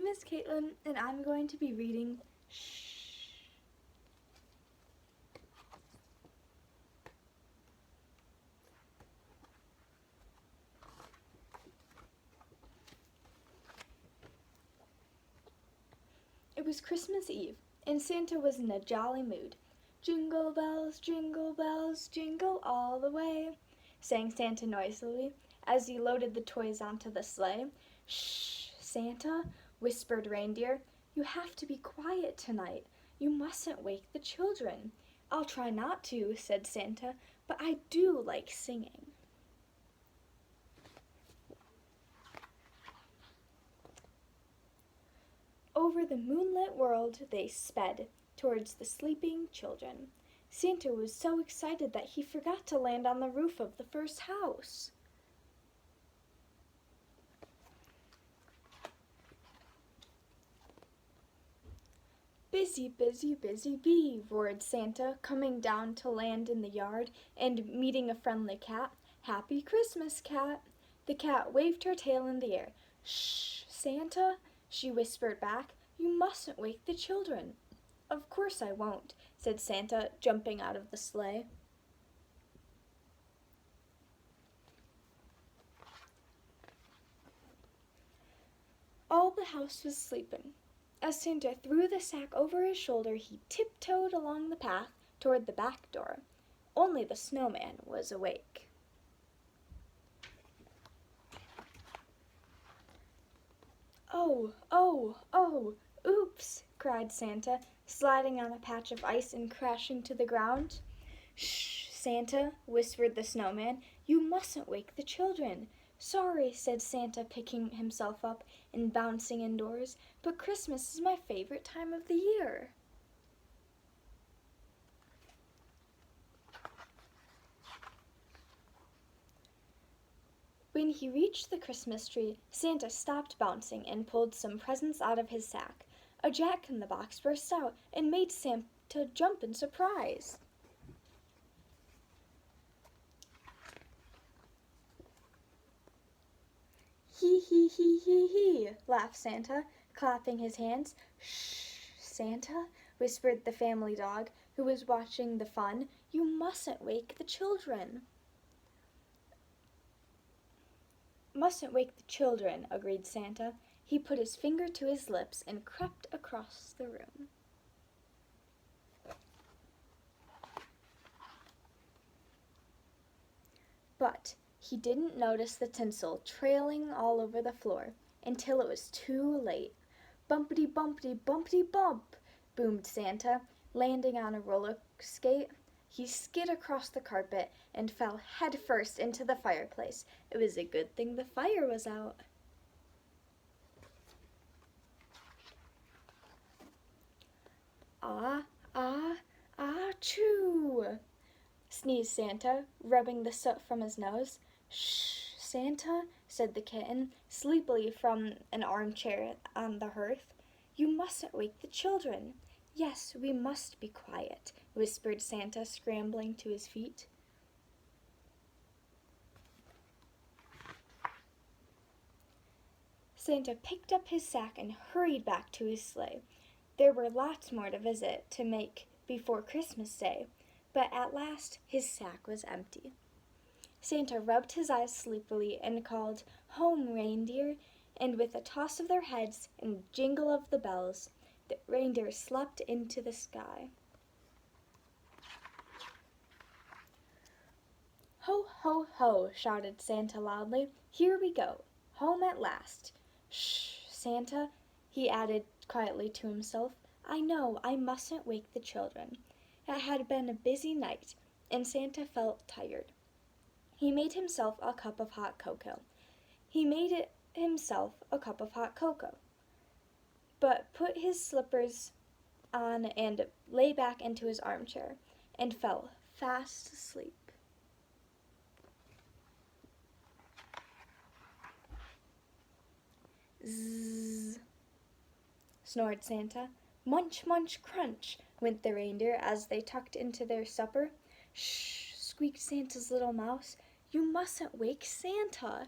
is Katelyn, and I'm going to be reading Shh. It was Christmas Eve, and Santa was in a jolly mood. Jingle bells, jingle all the way, sang Santa noisily as he loaded the toys onto the sleigh. Shh, Santa, whispered Reindeer. You have to be quiet tonight. You mustn't wake the children. I'll try not to, said Santa, but I do like singing. Over the moonlit world they sped, towards the sleeping children. Santa was so excited that he forgot to land on the roof of the first house. Busy, busy, busy bee, roared Santa, coming down to land in the yard and meeting a friendly cat. Happy Christmas, cat. The cat waved her tail in the air. Shh, Santa, she whispered back. You mustn't wake the children. Of course I won't, said Santa, jumping out of the sleigh. All the house was sleeping. As Santa threw the sack over his shoulder, he tiptoed along the path toward the back door. Only the snowman was awake. Oh, oh, oh, oops, cried Santa, sliding on a patch of ice and crashing to the ground. Shh, Santa, whispered the snowman. You mustn't wake the children. Sorry, said Santa, picking himself up and bouncing indoors, but Christmas is my favorite time of the year. When he reached the Christmas tree, Santa stopped bouncing and pulled some presents out of his sack. A jack-in-the-box burst out and made Santa jump in surprise. Hee hee hee hee hee, laughed Santa, clapping his hands. Shh, Santa, whispered the family dog, who was watching the fun. You mustn't wake the children. Mustn't wake the children, agreed Santa. He put his finger to his lips and crept across the room. But he didn't notice the tinsel trailing all over the floor until it was too late. Bumpity bumpity bumpity bump, boomed Santa, landing on a roller skate. He skid across the carpet and fell headfirst into the fireplace. It was a good thing the fire was out. Ah, ah, achoo, sneezed Santa, rubbing the soot from his nose. Shh, Santa, said the kitten, sleepily from an armchair on the hearth. You mustn't wake the children. Yes, we must be quiet, whispered Santa, scrambling to his feet. Santa picked up his sack and hurried back to his sleigh. There were lots more to visit to make before Christmas Day, but at last his sack was empty. Santa rubbed his eyes sleepily and called, Home, reindeer, and with a toss of their heads and jingle of the bells, the reindeer slept into the sky. Ho, ho, ho, shouted Santa loudly. Here we go, home at last. Shh, Santa, he added quietly to himself. I know I mustn't wake the children. It had been a busy night, and Santa felt tired. He made himself a cup of hot cocoa. But put his slippers on and lay back into his armchair and fell fast asleep. Zzz, snored Santa. Munch, munch, crunch, went the reindeer as they tucked into their supper. Shh, squeaked Santa's little mouse. You mustn't wake Santa.